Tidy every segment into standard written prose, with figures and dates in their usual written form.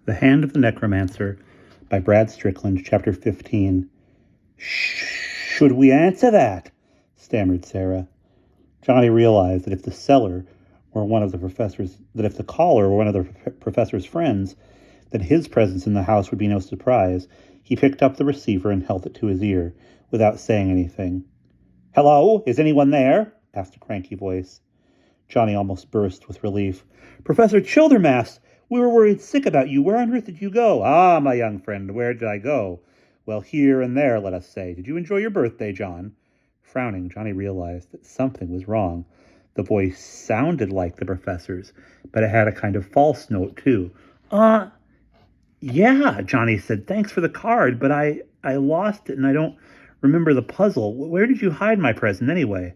The Hand of the Necromancer by Brad Strickland, Chapter 15. Should we answer that? Stammered Sarah. Johnny realized that if the caller were one of the professor's friends, that his presence in the house would be no surprise. He picked up the receiver and held it to his ear, without saying anything. "Hello, is anyone there?" asked a cranky voice. Johnny almost burst with relief. "Professor Childermass! We were worried sick about you. Where on earth did you go?" "Ah, my young friend, where did I go? Well, here and there, let us say. Did you enjoy your birthday, John?" Frowning, Johnny realized that something was wrong. The voice sounded like the professor's, but it had a kind of false note, too. Yeah, Johnny said. Thanks for the card, but I lost it and I don't remember the puzzle. Where did you hide my present anyway?"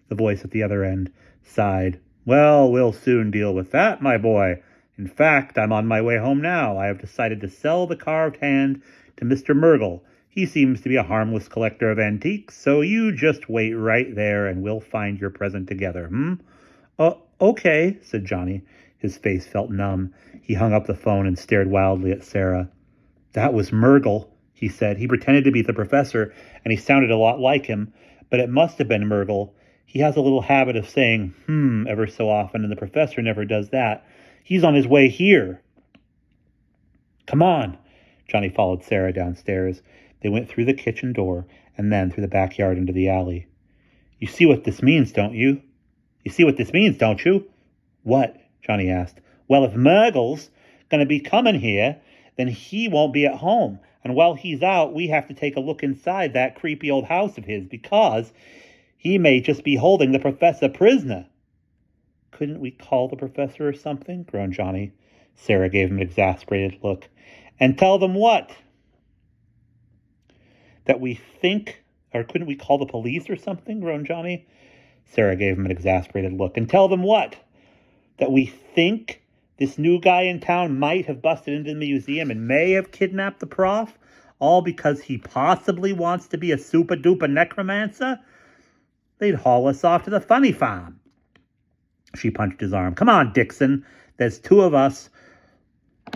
The voice at the other end sighed. "Well, we'll soon deal with that, my boy. In fact, I'm on my way home now. I have decided to sell the carved hand to Mr. Murgle. He seems to be a harmless collector of antiques, so you just wait right there and we'll find your present together, Okay, said Johnny. His face felt numb. He hung up the phone and stared wildly at Sarah. "That was Murgle," he said. "He pretended to be the professor, and he sounded a lot like him, but it must have been Murgle. He has a little habit of saying, ever so often, and the professor never does that. He's on his way here." "Come on." Johnny followed Sarah downstairs. They went through the kitchen door and then through the backyard into the alley. "You see what this means, don't you?" "You see what this means, don't you?" "What?" Johnny asked. "Well, if Murgle's going to be coming here, then he won't be at home. And while he's out, we have to take a look inside that creepy old house of his because he may just be holding the professor prisoner." "Couldn't we call the professor or something?" groaned Johnny. Sarah gave him an exasperated look. "And tell them what? That we think, or couldn't we call the police or something?" groaned Johnny. Sarah gave him an exasperated look. "And tell them what? That we think this new guy in town might have busted into the museum and may have kidnapped the prof, all because he possibly wants to be a super-duper necromancer? They'd haul us off to the funny farm." She punched his arm. "Come on, Dixon. There's two of us,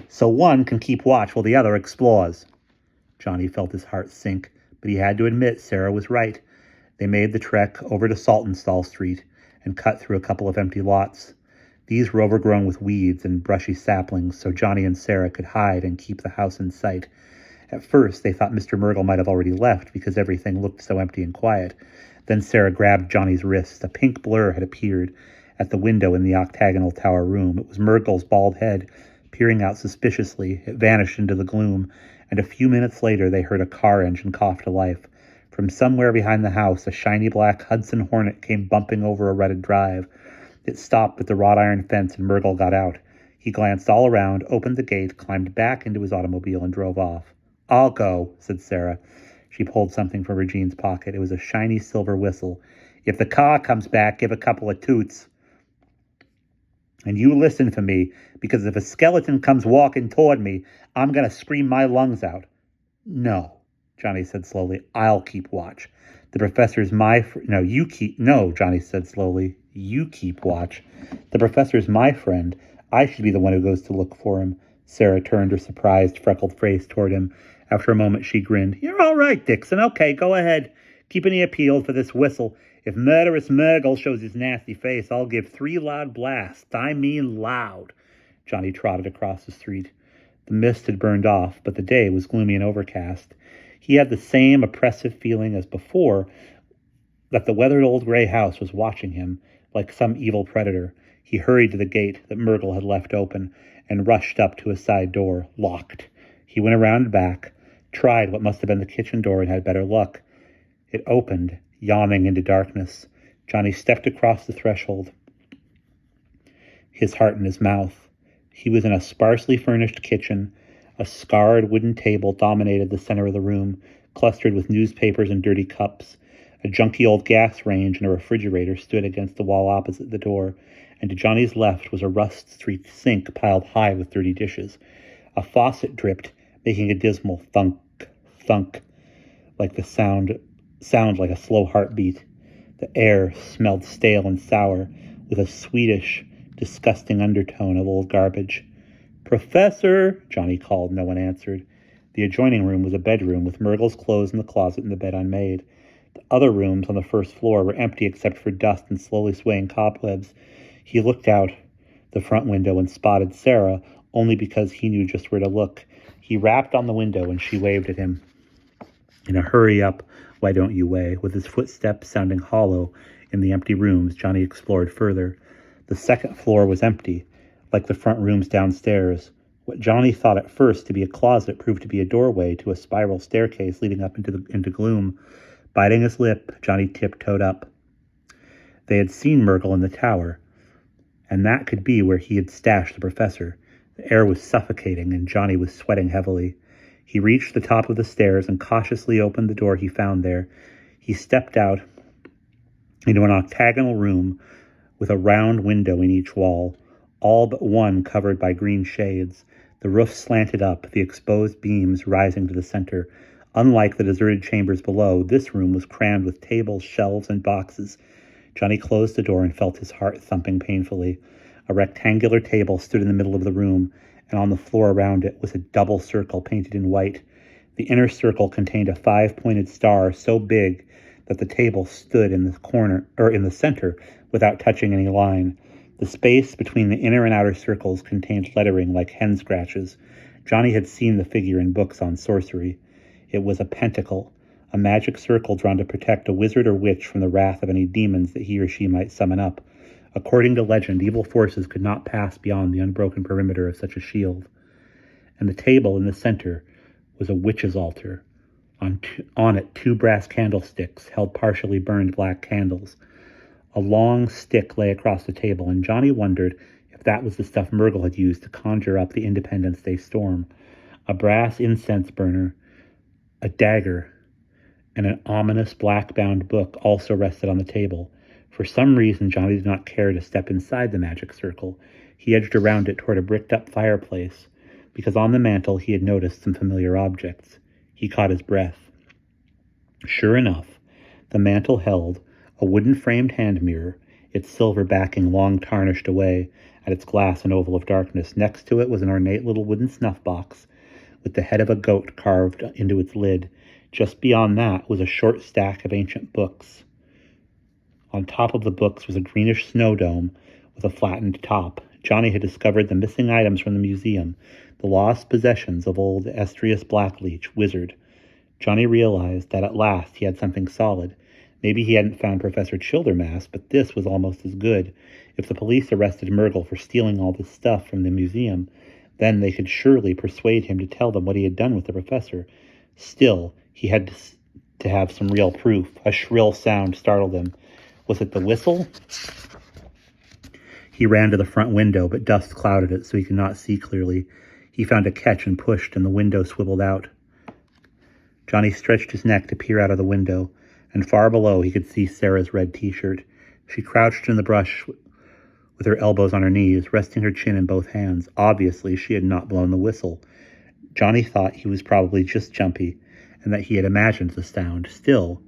so one can keep watch while the other explores." Johnny felt his heart sink, but he had to admit Sarah was right. They made the trek over to Saltonstall Street and cut through a couple of empty lots. These were overgrown with weeds and brushy saplings, so Johnny and Sarah could hide and keep the house in sight. At first, they thought Mr. Murgle might have already left because everything looked so empty and quiet. Then Sarah grabbed Johnny's wrist. A pink blur had appeared at the window in the octagonal tower room. It was Murgle's bald head peering out suspiciously. It vanished into the gloom, and a few minutes later they heard a car engine cough to life. From somewhere behind the house, a shiny black Hudson Hornet came bumping over a rutted drive. It stopped at the wrought iron fence and Murgle got out. He glanced all around, opened the gate, climbed back into his automobile, and drove off. "I'll go," said Sarah. She pulled something from her jeans pocket. It was a shiny silver whistle. "If the car comes back, give a couple of toots. And you listen for me, because if a skeleton comes walking toward me, I'm going to scream my lungs out." "No," Johnny said slowly. "I'll keep watch. The professor's my No, Johnny said slowly. "You keep watch. The professor's my friend. I should be the one who goes to look for him." Sarah turned her surprised, freckled face toward him. After a moment, she grinned. "You're all right, Dixon. Okay, go ahead. Keep an ear peeled for this whistle. If murderous Murgle shows his nasty face, I'll give 3 loud blasts. I mean loud." Johnny trotted across the street. The mist had burned off, but the day was gloomy and overcast. He had the same oppressive feeling as before, that the weathered old gray house was watching him, like some evil predator. He hurried to the gate that Murgle had left open and rushed up to a side door, locked. He went around back, tried what must have been the kitchen door, and had better luck. It opened, yawning into darkness. Johnny stepped across the threshold, his heart in his mouth. He was in a sparsely furnished kitchen. A scarred wooden table dominated the center of the room, clustered with newspapers and dirty cups. A junky old gas range and a refrigerator stood against the wall opposite the door, and to Johnny's left was a rust-streaked sink piled high with dirty dishes. A faucet dripped, making a dismal thunk, thunk, like the sound like a slow heartbeat. The air smelled stale and sour, with a sweetish, disgusting undertone of old garbage. "Professor!" Johnny called. No one answered. The adjoining room was a bedroom, with Myrtle's clothes in the closet and the bed unmade. The other rooms on the first floor were empty except for dust and slowly swaying cobwebs. He looked out the front window and spotted Sarah, only because he knew just where to look. He rapped on the window and she waved at him. In a hurry up, why don't you way? With his footsteps sounding hollow in the empty rooms, Johnny explored further. The second floor was empty, like the front rooms downstairs. What Johnny thought at first to be a closet proved to be a doorway to a spiral staircase leading up into gloom. Biting his lip, Johnny tiptoed up. They had seen Myrtle in the tower, and that could be where he had stashed the professor. The air was suffocating, and Johnny was sweating heavily. He reached the top of the stairs and cautiously opened the door he found there. He stepped out into an octagonal room with a round window in each wall, all but one covered by green shades. The roof slanted up, the exposed beams rising to the center. Unlike the deserted chambers below, this room was crammed with tables, shelves, and boxes. Johnny closed the door and felt his heart thumping painfully. A rectangular table stood in the middle of the room, and on the floor around it was a double circle painted in white. The inner circle contained a 5-pointed star so big that the table stood in the corner, or in the center, without touching any line. The space between the inner and outer circles contained lettering like hen scratches. Johnny had seen the figure in books on sorcery. It was a pentacle, a magic circle drawn to protect a wizard or witch from the wrath of any demons that he or she might summon up. According to legend, evil forces could not pass beyond the unbroken perimeter of such a shield. And the table in the center was a witch's altar. On it, 2 brass candlesticks held partially burned black candles. A long stick lay across the table, and Johnny wondered if that was the stuff Myrtle had used to conjure up the Independence Day storm. A brass incense burner, a dagger, and an ominous black-bound book also rested on the table. For some reason, Johnny did not care to step inside the magic circle. He edged around it toward a bricked-up fireplace, because on the mantel he had noticed some familiar objects. He caught his breath. Sure enough, the mantel held a wooden-framed hand mirror, its silver backing long tarnished away at its glass and oval of darkness. Next to it was an ornate little wooden snuff box with the head of a goat carved into its lid. Just beyond that was a short stack of ancient books. On top of the books was a greenish snow dome with a flattened top. Johnny had discovered the missing items from the museum, the lost possessions of old Estrius Blackleach, wizard. Johnny realized that at last he had something solid. Maybe he hadn't found Professor Childermass, but this was almost as good. If the police arrested Myrtle for stealing all this stuff from the museum, then they could surely persuade him to tell them what he had done with the professor. Still, he had to have some real proof. A shrill sound startled him. Was it the whistle? He ran to the front window, but dust clouded it so he could not see clearly. He found a catch and pushed, and the window swiveled out. Johnny stretched his neck to peer out of the window, and far below he could see Sarah's red t-shirt. She crouched in the brush with her elbows on her knees, resting her chin in both hands. Obviously, she had not blown the whistle. Johnny thought he was probably just jumpy, and that he had imagined the sound. Still,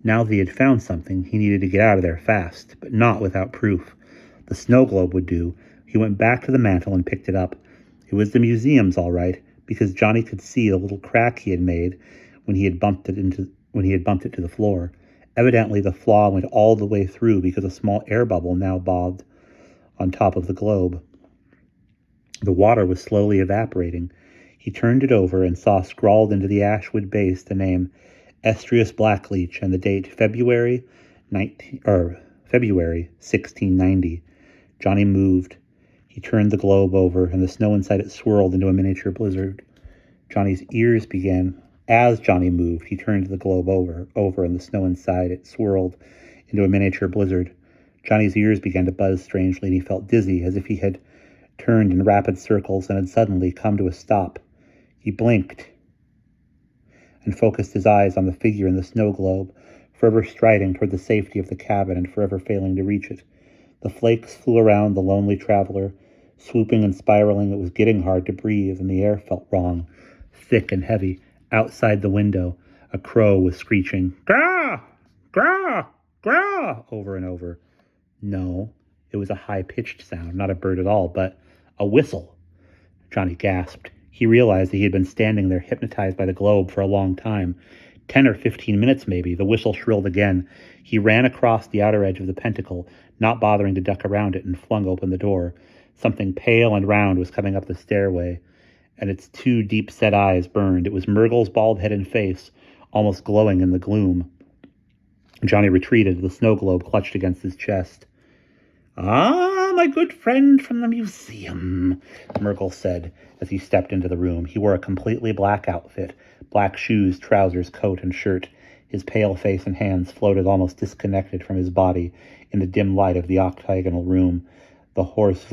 now that he had found something, he needed to get out of there fast, but not without proof. The snow globe would do. He went back to the mantel and picked it up. It was the museum's, all right, because Johnny could see the little crack he had made when he had bumped it to the floor. Evidently, the flaw went all the way through because a small air bubble now bobbed on top of the globe. The water was slowly evaporating. He turned it over and saw scrawled into the ashwood base the name Estrius Blackleach and the date February 1690. Johnny moved. He turned the globe over, and the snow inside it swirled into a miniature blizzard. As Johnny moved, he turned the globe over, and the snow inside it swirled into a miniature blizzard. Johnny's ears began to buzz strangely, and he felt dizzy, as if he had turned in rapid circles and had suddenly come to a stop. He blinked and focused his eyes on the figure in the snow globe, forever striding toward the safety of the cabin and forever failing to reach it. The flakes flew around the lonely traveler, swooping and spiraling. It was getting hard to breathe, and the air felt wrong, thick and heavy. Outside the window, a crow was screeching, "Grah! Grah! Grah!" over and over. No, it was a high-pitched sound, not a bird at all, but a whistle. Johnny gasped. He realized that he had been standing there hypnotized by the globe for a long time. 10 or 15 minutes, maybe. The whistle shrilled again. He ran across the outer edge of the pentacle, not bothering to duck around it, and flung open the door. Something pale and round was coming up the stairway, and its two deep-set eyes burned. It was Murgle's bald head and face, almost glowing in the gloom. Johnny retreated, the snow globe clutched against his chest. "Ah, my good friend from the museum," Murgle said as he stepped into the room. He wore a completely black outfit, black shoes, trousers, coat, and shirt. His pale face and hands floated almost disconnected from his body in the dim light of the octagonal room. The hoarse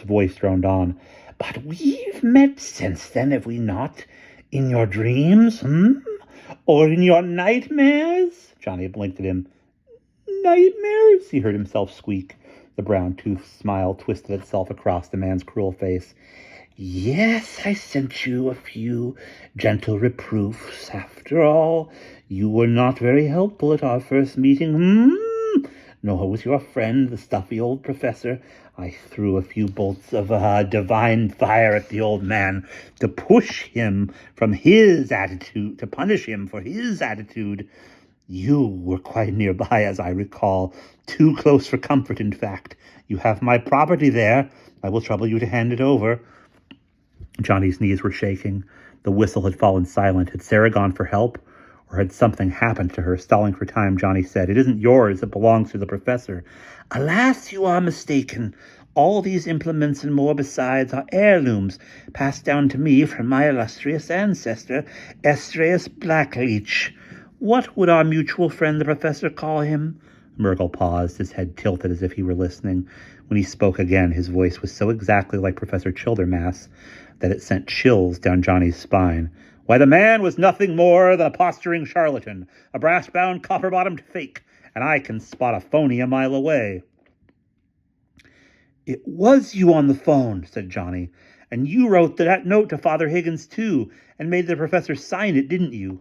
voice droned on. "But we've met since then, have we not? In your dreams, Or in your nightmares?" Johnny blinked at him. "Nightmares?" he heard himself squeak. The brown-toothed smile twisted itself across the man's cruel face. "Yes, I sent you a few gentle reproofs. After all, you were not very helpful at our first meeting, Nor was your friend, the stuffy old professor. I threw a few bolts of divine fire at the old man to push him from his attitude, to punish him for his attitude. You were quite nearby, as I recall. Too close for comfort, in fact. You have my property there. I will trouble you to hand it over." Johnny's knees were shaking. The whistle had fallen silent. Had Sarah gone for help? Or had something happened to her? Stalling for time, Johnny said, "It isn't yours. It belongs to the professor." "Alas, you are mistaken. All these implements and more besides are heirlooms, passed down to me from my illustrious ancestor, Estraeus Blackleech. What would our mutual friend the professor call him?" Murgle paused, his head tilted as if he were listening. When he spoke again, his voice was so exactly like Professor Childermass that it sent chills down Johnny's spine. "Why, the man was nothing more than a posturing charlatan, a brass-bound, copper-bottomed fake, and I can spot a phony a mile away." "It was you on the phone," said Johnny, "and you wrote that note to Father Higgins, too, and made the professor sign it, didn't you?"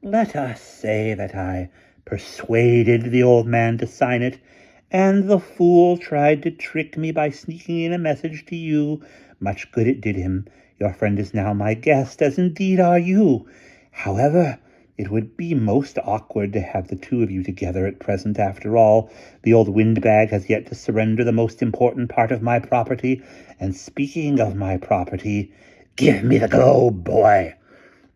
"Let us say that I persuaded the old man to sign it, and the fool tried to trick me by sneaking in a message to you. Much good it did him. Your friend is now my guest, as indeed are you. However, it would be most awkward to have the two of you together at present. After all, the old windbag has yet to surrender the most important part of my property. And speaking of my property, give me the globe, boy."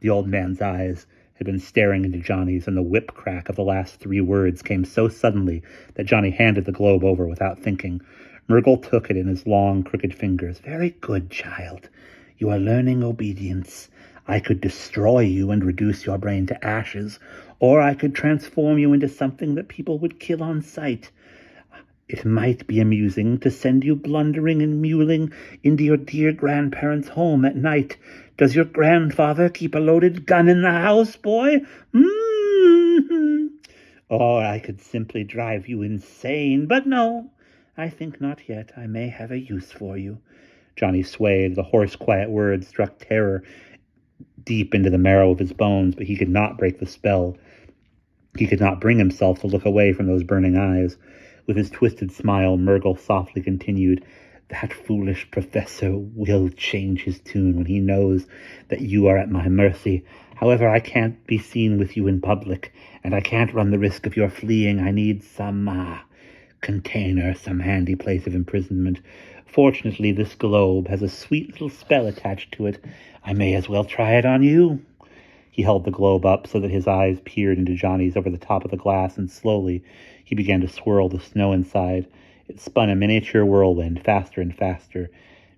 The old man's eyes had been staring into Johnny's, and the whip crack of the last three words came so suddenly that Johnny handed the globe over without thinking. Murgle took it in his long, crooked fingers. "Very good, child. You are learning obedience. I could destroy you and reduce your brain to ashes, or I could transform you into something that people would kill on sight. It might be amusing to send you blundering and mewling into your dear grandparents' home at night. Does your grandfather keep a loaded gun in the house, boy? Or I could simply drive you insane. But no, I think not yet. I may have a use for you." Johnny swayed. The hoarse, quiet words struck terror deep into the marrow of his bones, but he could not break the spell. He could not bring himself to look away from those burning eyes. With his twisted smile, Murgle softly continued, "That foolish professor will change his tune when he knows that you are at my mercy. However, I can't be seen with you in public, and I can't run the risk of your fleeing. I need some container, some handy place of imprisonment. Fortunately, this globe has a sweet little spell attached to it. I may as well try it on you." He held the globe up so that his eyes peered into Johnny's over the top of the glass, and slowly he began to swirl the snow inside. It spun a miniature whirlwind, faster and faster.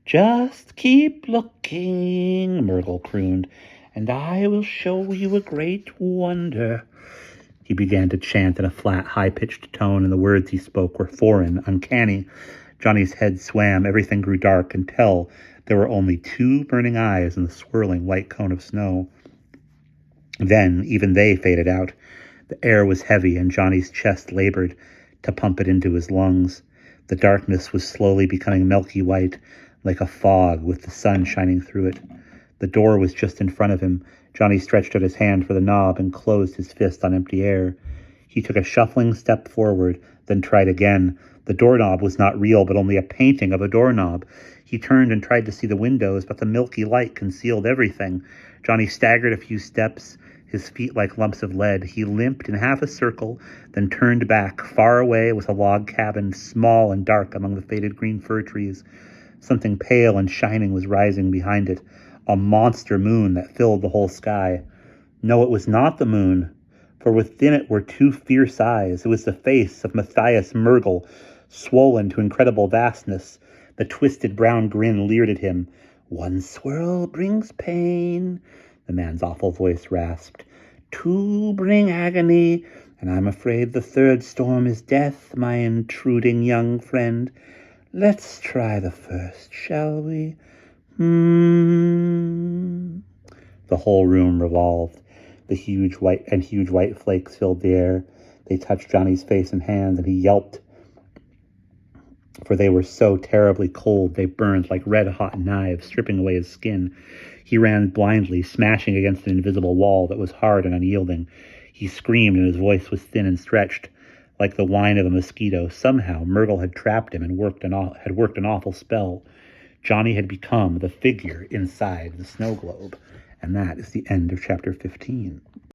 "Just keep looking," Murgle crooned, "and I will show you a great wonder." He began to chant in a flat, high-pitched tone, and the words he spoke were foreign, uncanny. Johnny's head swam, everything grew dark, until there were only two burning eyes in the swirling white cone of snow. Then even they faded out. The air was heavy, and Johnny's chest labored to pump it into his lungs. The darkness was slowly becoming milky white, like a fog with the sun shining through it. The door was just in front of him. Johnny stretched out his hand for the knob and closed his fist on empty air. He took a shuffling step forward, then tried again. The doorknob was not real, but only a painting of a doorknob. He turned and tried to see the windows, but the milky light concealed everything. Johnny staggered a few steps, his feet like lumps of lead. He limped in half a circle, then turned back. Far away was a log cabin, small and dark among the faded green fir trees. Something pale and shining was rising behind it, a monster moon that filled the whole sky. No, it was not the moon, for within it were two fierce eyes. It was the face of Matthias Mergel, swollen to incredible vastness. The twisted brown grin leered at him. "One swirl brings pain," the man's awful voice rasped. "Two bring agony, and I'm afraid the third storm is death, my intruding young friend. Let's try the first, shall we? The whole room revolved. The huge white flakes filled the air. They touched Johnny's face and hands, and he yelped, for they were so terribly cold they burned like red-hot knives, stripping away his skin. He ran blindly, smashing against an invisible wall that was hard and unyielding. He screamed, and his voice was thin and stretched, like the whine of a mosquito. Somehow, Mergel had trapped him and had worked an awful spell. Johnny had become the figure inside the snow globe. And that is the end of chapter 15.